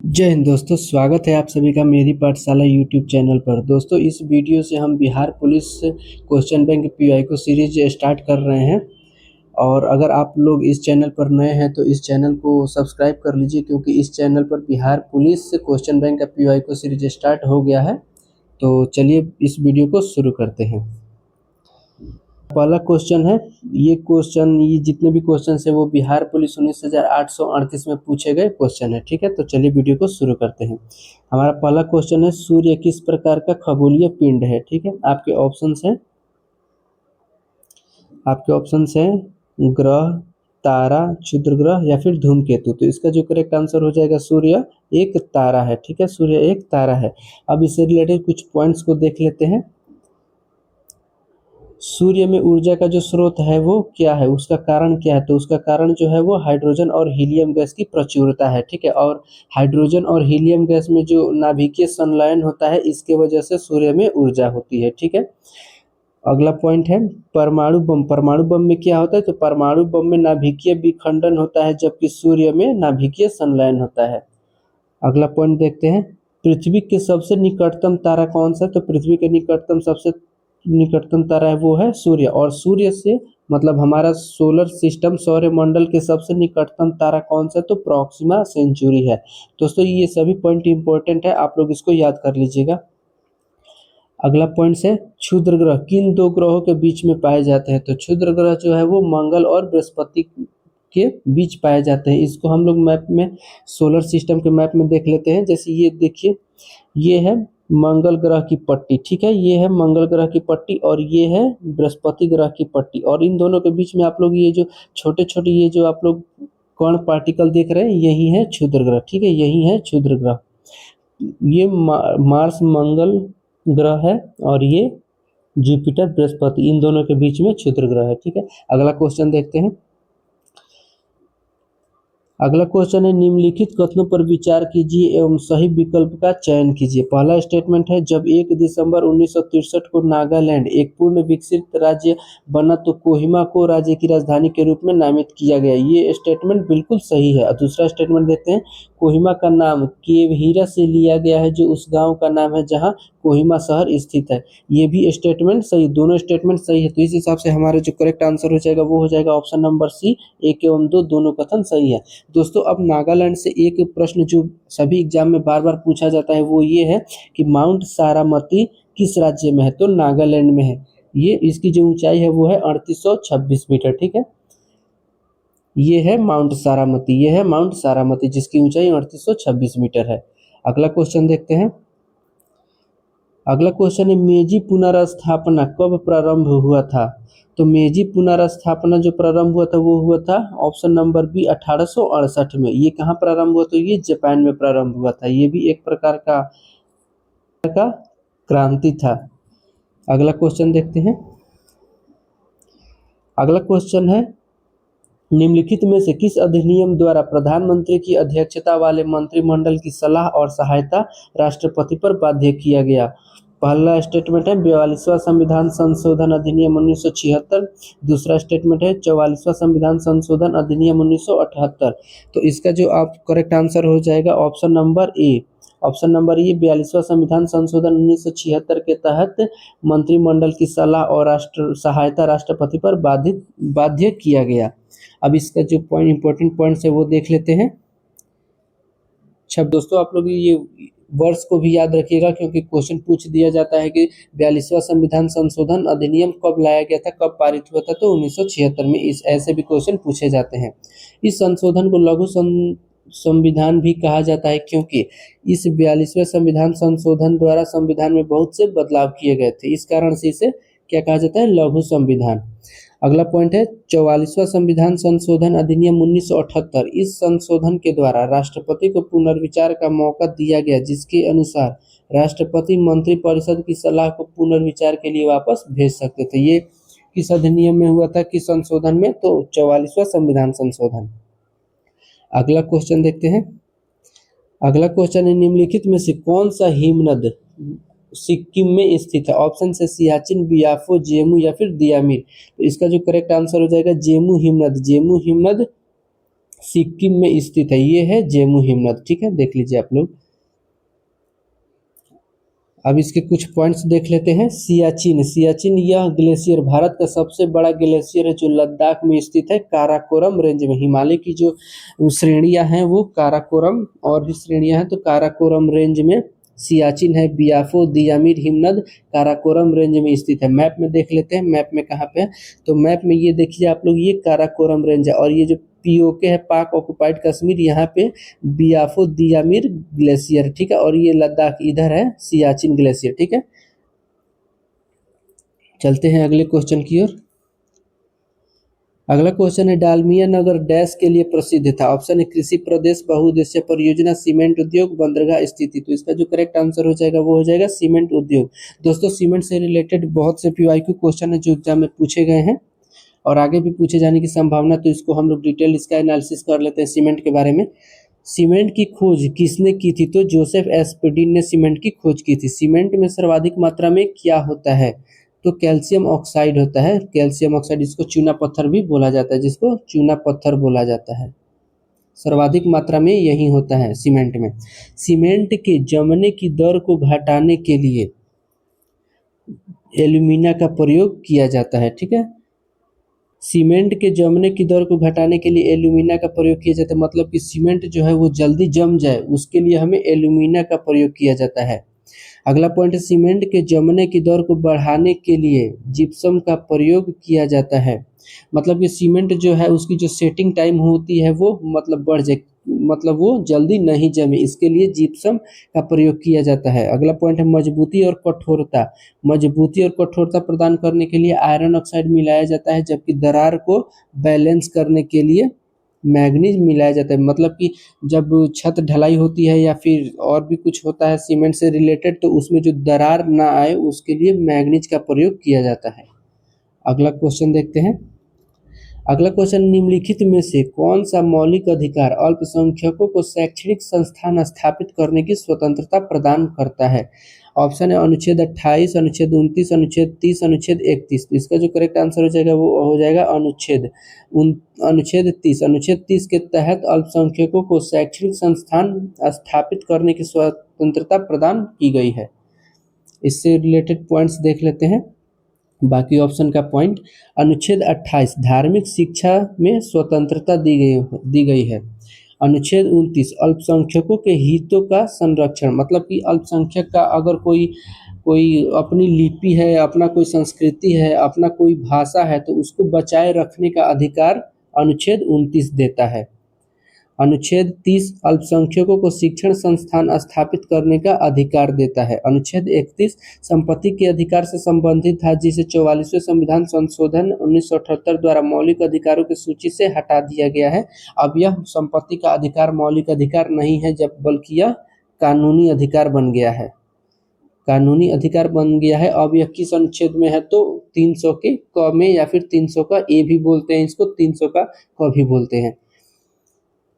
जय हिंद दोस्तों, स्वागत है आप सभी का मेरी पाठशाला यूट्यूब चैनल पर। दोस्तों, इस वीडियो से हम Bihar police question bank PYQ series start कर रहे हैं। और अगर आप लोग इस चैनल पर नए हैं तो इस चैनल को सब्सक्राइब कर लीजिए, क्योंकि इस चैनल पर बिहार पुलिस क्वेश्चन बैंक का पीवाईक्यू सीरीज स्टार्ट हो गया है। तो चलिए इस वीडियो को शुरू करते हैं। पहला क्वेश्चन है, ये जितने भी क्वेश्चन है वो बिहार पुलिस 19,838 में पूछे गए क्वेश्चन है। ठीक है, तो चलिए वीडियो को शुरू करते हैं। हमारा पहला क्वेश्चन है, सूर्य किस प्रकार का खगोलीय पिंड है। ठीक है, आपके ऑप्शंस हैं ग्रह, तारा, क्षुद्र ग्रह या फिर धूमकेतु। तो इसका जो करेक्ट आंसर हो जाएगा, सूर्य एक तारा है। ठीक है, सूर्य एक तारा है। अब इससे रिलेटेड कुछ पॉइंट्स को देख लेते हैं। सूर्य में ऊर्जा का जो स्रोत है वो क्या है, उसका कारण क्या है। तो उसका कारण जो है वो हाइड्रोजन और हीलियम गैस की प्रचुरता है। ठीक है, और हाइड्रोजन और हीलियम गैस में जो नाभिकीय संलयन होता है, इसके वजह से सूर्य में ऊर्जा होती है। ठीक है, अगला पॉइंट है परमाणु बम। परमाणु बम में क्या होता है, तो परमाणु बम में नाभिकीय विखंडन होता है, जबकि सूर्य में नाभिकीय संलयन होता है। अगला पॉइंट देखते हैं, पृथ्वी के सबसे निकटतम तारा कौन सा है। तो पृथ्वी के सबसे निकटतम तारा है वो है सूर्य। और सूर्य से मतलब हमारा सोलर सिस्टम सौरमंडल के सबसे निकटतम तारा कौन सा है, तो प्रॉक्सिमा सेंचुरी है। दोस्तों, ये सभी पॉइंट इंपॉर्टेंट है, आप लोग इसको याद कर लीजिएगा। अगला पॉइंट है, क्षुद्र ग्रह किन दो ग्रहों के बीच में पाए जाते हैं। तो क्षुद्र ग्रह जो है वो मंगल और बृहस्पति के बीच पाए जाते हैं। इसको हम लोग मैप में, सोलर सिस्टम के मैप में देख लेते हैं। जैसे ये देखिए, ये है मंगल ग्रह की पट्टी। ठीक है, ये है मंगल ग्रह की पट्टी और ये है बृहस्पति ग्रह की पट्टी। और इन दोनों के बीच में आप लोग ये जो छोटे छोटे ये जो आप लोग कण पार्टिकल देख रहे हैं, यही है क्षुद्र ग्रह। ठीक है, यही है क्षुद्र ग्रह। ये मार्स मंगल ग्रह है और ये जुपिटर बृहस्पति, इन दोनों के बीच में क्षुद्र ग्रह है। ठीक है, अगला क्वेश्चन देखते हैं। अगला क्वेश्चन है, निम्नलिखित कथनों पर विचार कीजिए एवं सही विकल्प का चयन कीजिए। पहला स्टेटमेंट है, जब 1 दिसंबर 1963 को नागालैंड एक पूर्ण विकसित राज्य बना तो कोहिमा को राज्य की राजधानी के रूप में नामित किया गया। ये स्टेटमेंट बिल्कुल सही है। दूसरा स्टेटमेंट देखते हैं, कोहिमा का नाम केवहीरा से लिया गया है, जो उस गाँव का नाम है जहाँ कोहिमा शहर स्थित है। ये भी स्टेटमेंट सही, दोनों स्टेटमेंट सही है। तो इस हिसाब से हमारा जो करेक्ट आंसर हो जाएगा वो हो जाएगा ऑप्शन नंबर सी, 1 एवं 2 दोनों कथन सही है। दोस्तों, अब नागालैंड से एक प्रश्न जो सभी एग्जाम में बार बार पूछा जाता है वो ये है कि माउंट सारामती किस राज्य में है। तो नागालैंड में है। ये इसकी जो ऊंचाई है वो है 3826 मीटर। ठीक है, ये है माउंट सारामती जिसकी ऊंचाई 3826 मीटर है। अगला क्वेश्चन देखते हैं। अगला क्वेश्चन है, मेजी पुनर्स्थापना कब प्रारंभ हुआ था। तो मेजी पुनर्स्थापना जो प्रारंभ हुआ था वो हुआ था ऑप्शन नंबर बी 1868 में। ये कहाँ प्रारंभ हुआ, तो ये जापान में प्रारंभ हुआ था। ये भी एक प्रकार का क्रांति था। अगला क्वेश्चन देखते हैं। अगला क्वेश्चन है, निम्नलिखित में से किस अधिनियम द्वारा प्रधानमंत्री की अध्यक्षता वाले मंत्रिमंडल की सलाह और सहायता राष्ट्रपति पर बाध्य किया गया। पहला स्टेटमेंट है 42वां संविधान संशोधन अधिनियम 1976। दूसरा स्टेटमेंट है 44वां संविधान संशोधन अधिनियम 1978। तो इसका जो आप करेक्ट आंसर हो जाएगा ऑप्शन नंबर ए। 42वां संविधान संशोधन 1976 के तहत मंत्रिमंडल की सलाह और सहायता राष्ट्रपति पर बाध्य किया गया। अब इसका जो इंपॉर्टेंट पॉइंट्स है वो देख लेते हैं। अच्छा दोस्तों, आप लोग ये वर्ष को भी याद रखिएगा, क्योंकि क्वेश्चन पूछ दिया जाता है कि 42वां संविधान संशोधन अधिनियम कब लाया गया था, कब पारित हुआ था। तो 1976 में। इस ऐसे भी क्वेश्चन पूछे जाते हैं। इस संशोधन को लघु संविधान भी कहा जाता है, क्योंकि इस 42वें संविधान संशोधन द्वारा संविधान में बहुत से बदलाव किए गए थे। इस कारण से इसे क्या कहा जाता है, लघु संविधान। अगला पॉइंट है 44वां संविधान संशोधन अधिनियम 1978। इस संशोधन के द्वारा राष्ट्रपति को पुनर्विचार का मौका दिया गया, जिसके अनुसार राष्ट्रपति मंत्रिपरिषद की सलाह को पुनर्विचार के लिए वापस भेज सकते थे। ये किस अधिनियम में हुआ था, किस संशोधन में, तो 44वां संविधान संशोधन। अगला क्वेश्चन देखते हैं। अगला क्वेश्चन है, निम्नलिखित में से कौन सा हिमनद सिक्किम में स्थित है। ऑप्शन से सियाचिन, बियाफो, जेमू या फिर दियामिर। तो इसका जो करेक्ट आंसर हो जाएगा जेमू हिमनद। जेमू हिमनद सिक्किम में स्थित है, ये है जेमू हिमनद। ठीक है, देख लीजिए आप लोग। अब इसके कुछ पॉइंट्स देख लेते हैं। सियाचिन, सियाचिन यह ग्लेशियर भारत का सबसे बड़ा ग्लेशियर है जो लद्दाख में स्थित है, काराकोरम रेंज में। हिमालय की जो श्रेणियां हैं वो काराकोरम और भी श्रेणियां हैं, तो काराकोरम रेंज में सियाचिन है। बियाफो दियामिर हिमनद काराकोरम रेंज में स्थित है। मैप में देख लेते हैं, मैप में कहाँ पे है, तो मैप में ये देखिए आप लोग, ये काराकोरम रेंज है, और ये जो पीओके है, पाक ऑक्युपाइड कश्मीर, यहाँ पे बियाफो दियामिर ग्लेशियर। ठीक है, और ये लद्दाख इधर है सियाचिन ग्लेशियर। ठीक है, चलते हैं अगले क्वेश्चन की ओर। अगला क्वेश्चन है, डालमिया नगर डैश के लिए प्रसिद्ध था। ऑप्शन है कृषि प्रदेश, बहुउद्देश्य परियोजना, सीमेंट उद्योग, बंदरगाह स्थिति। तो इसका जो करेक्ट आंसर हो जाएगा वो हो जाएगा सीमेंट उद्योग। दोस्तों, सीमेंट से रिलेटेड बहुत से पीवाईक्यू क्वेश्चन है जो एग्जाम में पूछे गए हैं और आगे भी पूछे जाने की संभावना, तो इसको हम लोग डिटेल इसका एनालिसिस कर लेते हैं सीमेंट के बारे में। सीमेंट की खोज किसने की थी, तो जोसेफ एस्पेडिन ने सीमेंट की खोज की थी। सीमेंट में सर्वाधिक मात्रा में क्या होता है, तो कैल्शियम ऑक्साइड होता है। कैल्शियम ऑक्साइड, इसको चूना पत्थर भी बोला जाता है, जिसको चूना पत्थर बोला जाता है। सर्वाधिक मात्रा में यही होता है सीमेंट में। सीमेंट के जमने की दर को घटाने के लिए एल्यूमिना का प्रयोग किया जाता है। ठीक है, सीमेंट के जमने की दर को घटाने के लिए एल्यूमिना का प्रयोग किया जाता है, मतलब कि सीमेंट जो है वो जल्दी जम जाए उसके लिए हमें एल्यूमिना का प्रयोग किया जाता है। अगला पॉइंट है, सीमेंट के जमने की दर को बढ़ाने के लिए जिप्सम का प्रयोग किया जाता है। मतलब कि सीमेंट जो है उसकी जो सेटिंग टाइम होती है वो मतलब बढ़ जाए, मतलब वो जल्दी नहीं जमे, इसके लिए जिप्सम का प्रयोग किया जाता है। अगला पॉइंट है, मजबूती और कठोरता। मजबूती और कठोरता प्रदान करने के लिए आयरन ऑक्साइड मिलाया जाता है, जबकि दरार को बैलेंस करने के लिए मैग्नीज मिलाया जाता है। मतलब कि जब छत ढलाई होती है या फिर और भी कुछ होता है सीमेंट से रिलेटेड, तो उसमें जो दरार ना आए उसके लिए मैग्नीज का प्रयोग किया जाता है। अगला क्वेश्चन देखते हैं। अगला क्वेश्चन, निम्नलिखित में से कौन सा मौलिक अधिकार अल्पसंख्यकों को शैक्षणिक संस्थान स्थापित करने की स्वतंत्रता प्रदान करता है। ऑप्शन है अनुच्छेद 28, अनुच्छेद 29, अनुच्छेद 30, अनुच्छेद 31। तो इसका जो करेक्ट आंसर हो जाएगा वो हो जाएगा अनुच्छेद 30। अनुच्छेद 30 के तहत अल्पसंख्यकों को शैक्षणिक संस्थान स्थापित करने की स्वतंत्रता प्रदान की गई है। इससे रिलेटेड पॉइंट्स देख लेते हैं, बाकी ऑप्शन का पॉइंट। अनुच्छेद 28 धार्मिक शिक्षा में स्वतंत्रता दी गई है। अनुच्छेद 29 अल्पसंख्यकों के हितों का संरक्षण, मतलब कि अल्पसंख्यक का अगर कोई कोई अपनी लिपि है, अपना कोई संस्कृति है, अपना कोई भाषा है, तो उसको बचाए रखने का अधिकार अनुच्छेद 29 देता है। अनुच्छेद 30 अल्पसंख्यकों को शिक्षण संस्थान स्थापित करने का अधिकार देता है। अनुच्छेद 31 संपत्ति के अधिकार से संबंधित था, जिसे 44वें संविधान संशोधन 1978 द्वारा मौलिक अधिकारों की सूची से हटा दिया गया है। अब यह संपत्ति का अधिकार मौलिक अधिकार नहीं है, जब बल्कि यह कानूनी अधिकार बन गया है। कानूनी अधिकार बन गया है। अब यह किस अनुच्छेद में है, तो 300 के क में, या फिर 300 का ए भी बोलते हैं इसको, 300 का क भी बोलते हैं।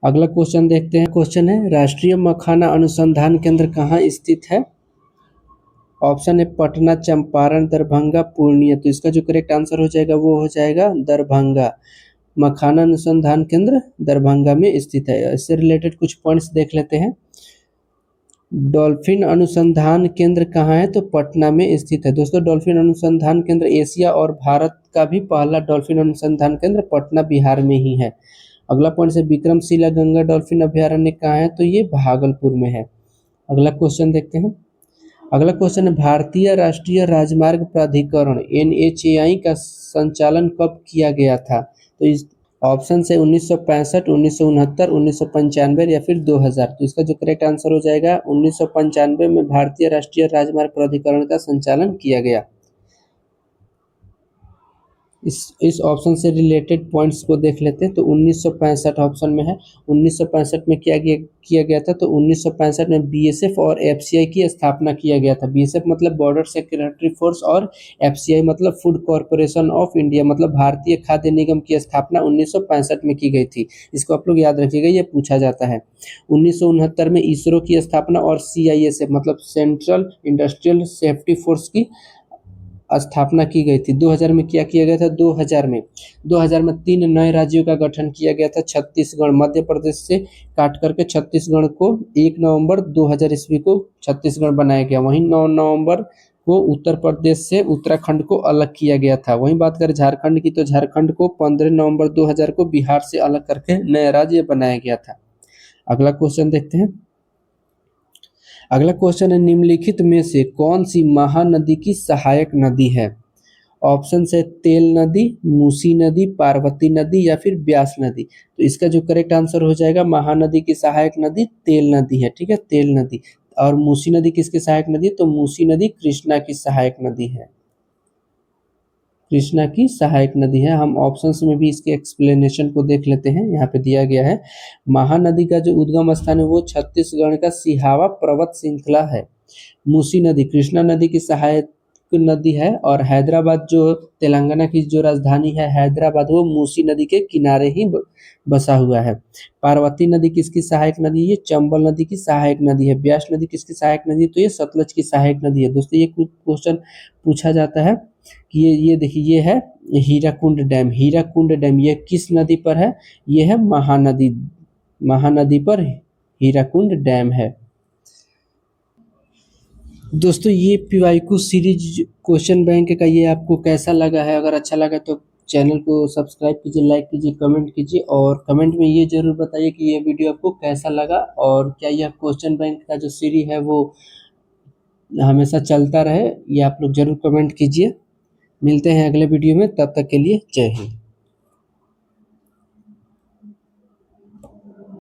अगला क्वेश्चन देखते हैं। क्वेश्चन है, राष्ट्रीय मखाना अनुसंधान केंद्र कहाँ स्थित है। ऑप्शन है पटना, चंपारण, दरभंगा, पूर्णिया। तो इसका जो करेक्ट आंसर हो जाएगा वो हो जाएगा दरभंगा। मखाना अनुसंधान केंद्र दरभंगा में स्थित है। इससे रिलेटेड कुछ पॉइंट्स देख लेते हैं। डॉल्फिन अनुसंधान केंद्र कहाँ है, तो पटना में स्थित है। दोस्तों, डॉल्फिन अनुसंधान केंद्र एशिया और भारत का भी पहला डॉल्फिन अनुसंधान केंद्र पटना बिहार में ही है। अगला पॉइंट से, विक्रमशिला गंगा डॉल्फिन अभ्यारण्य कहाँ है, तो ये भागलपुर में है। अगला क्वेश्चन देखते हैं। अगला क्वेश्चन है, भारतीय राष्ट्रीय राजमार्ग प्राधिकरण NHAI का संचालन कब किया गया था। तो इस ऑप्शन से 1965, 1969, 1995 या फिर 2000। तो इसका जो करेक्ट आंसर हो जाएगा 1995 में भारतीय राष्ट्रीय राजमार्ग प्राधिकरण का संचालन किया गया। इस ऑप्शन से रिलेटेड पॉइंट्स को देख लेते हैं। तो 1965 ऑप्शन में है। 1965 में किया गया था। तो 1965 में BSF और FCI की स्थापना किया गया था। BSF मतलब बॉर्डर सिक्योरिटी फोर्स और FCI मतलब फूड कॉर्पोरेशन ऑफ इंडिया मतलब भारतीय खाद्य निगम की स्थापना 1965 में की गई थी। इसको आप लोग याद रखिएगा, ये पूछा जाता है। 1969 में इसरो की स्थापना और CISF मतलब सेंट्रल इंडस्ट्रियल सेफ्टी फोर्स की स्थापना की गई थी? 2000 में क्या किया गया था? 2000 में 3 नए राज्यों का गठन किया गया था। छत्तीसगढ़, मध्य प्रदेश से काट करके छत्तीसगढ़ को 1 नवंबर 2000 ईस्वी को छत्तीसगढ़ बनाया गया। वहीं 9 नवंबर को उत्तर प्रदेश से उत्तराखंड को अलग किया गया था। वहीं बात करें झारखंड की, तो झारखंड को 15 नवंबर 2000 को बिहार से अलग करके नया राज्य बनाया गया था। अगला क्वेश्चन देखते हैं। अगला क्वेश्चन है, निम्नलिखित में से कौन सी महानदी की सहायक नदी है? ऑप्शन है तेल नदी, मूसी नदी, पार्वती नदी या फिर ब्यास नदी। तो इसका जो करेक्ट आंसर हो जाएगा, महानदी की सहायक नदी तेल नदी है। ठीक है, तेल नदी। और मूसी नदी किसकी सहायक नदी है? तो मूसी नदी कृष्णा की सहायक नदी है। कृष्णा की सहायक नदी है। हम ऑप्शंस में भी इसके एक्सप्लेनेशन को देख लेते हैं। यहाँ पे दिया गया है, महानदी का जो उद्गम स्थान है वो छत्तीसगढ़ का सिहावा पर्वत श्रृंखला है। मूसी नदी कृष्णा नदी की सहायक नदी है। और हैदराबाद, जो तेलंगाना की जो राजधानी है हैदराबाद, वो मूसी नदी के किनारे ही बसा हुआ है। पार्वती नदी किसकी सहायक नदी है? ये चंबल नदी की सहायक नदी है। ब्यास नदी किसकी सहायक नदी है? तो ये सतलज की सहायक नदी है। दोस्तों, ये कुछ क्वेश्चन पूछा जाता है कि ये देखिए, ये है हीराकुंड डैम। हीराकुंड डैम ये किस नदी पर है? ये है महानदी। महानदी पर हीराकुंड डैम है। दोस्तों, ये पीवाईक्यू सीरीज क्वेश्चन बैंक का ये आपको कैसा लगा है? अगर अच्छा लगा तो चैनल को सब्सक्राइब कीजिए, लाइक कीजिए, कमेंट कीजिए और कमेंट में ये जरूर बताइए कि ये वीडियो आपको कैसा लगा और क्या यह क्वेश्चन बैंक का जो सीरीज है वो हमेशा चलता रहे। ये आप लोग जरूर कमेंट कीजिए। मिलते हैं अगले वीडियो में, तब तक के लिए जय हिंद।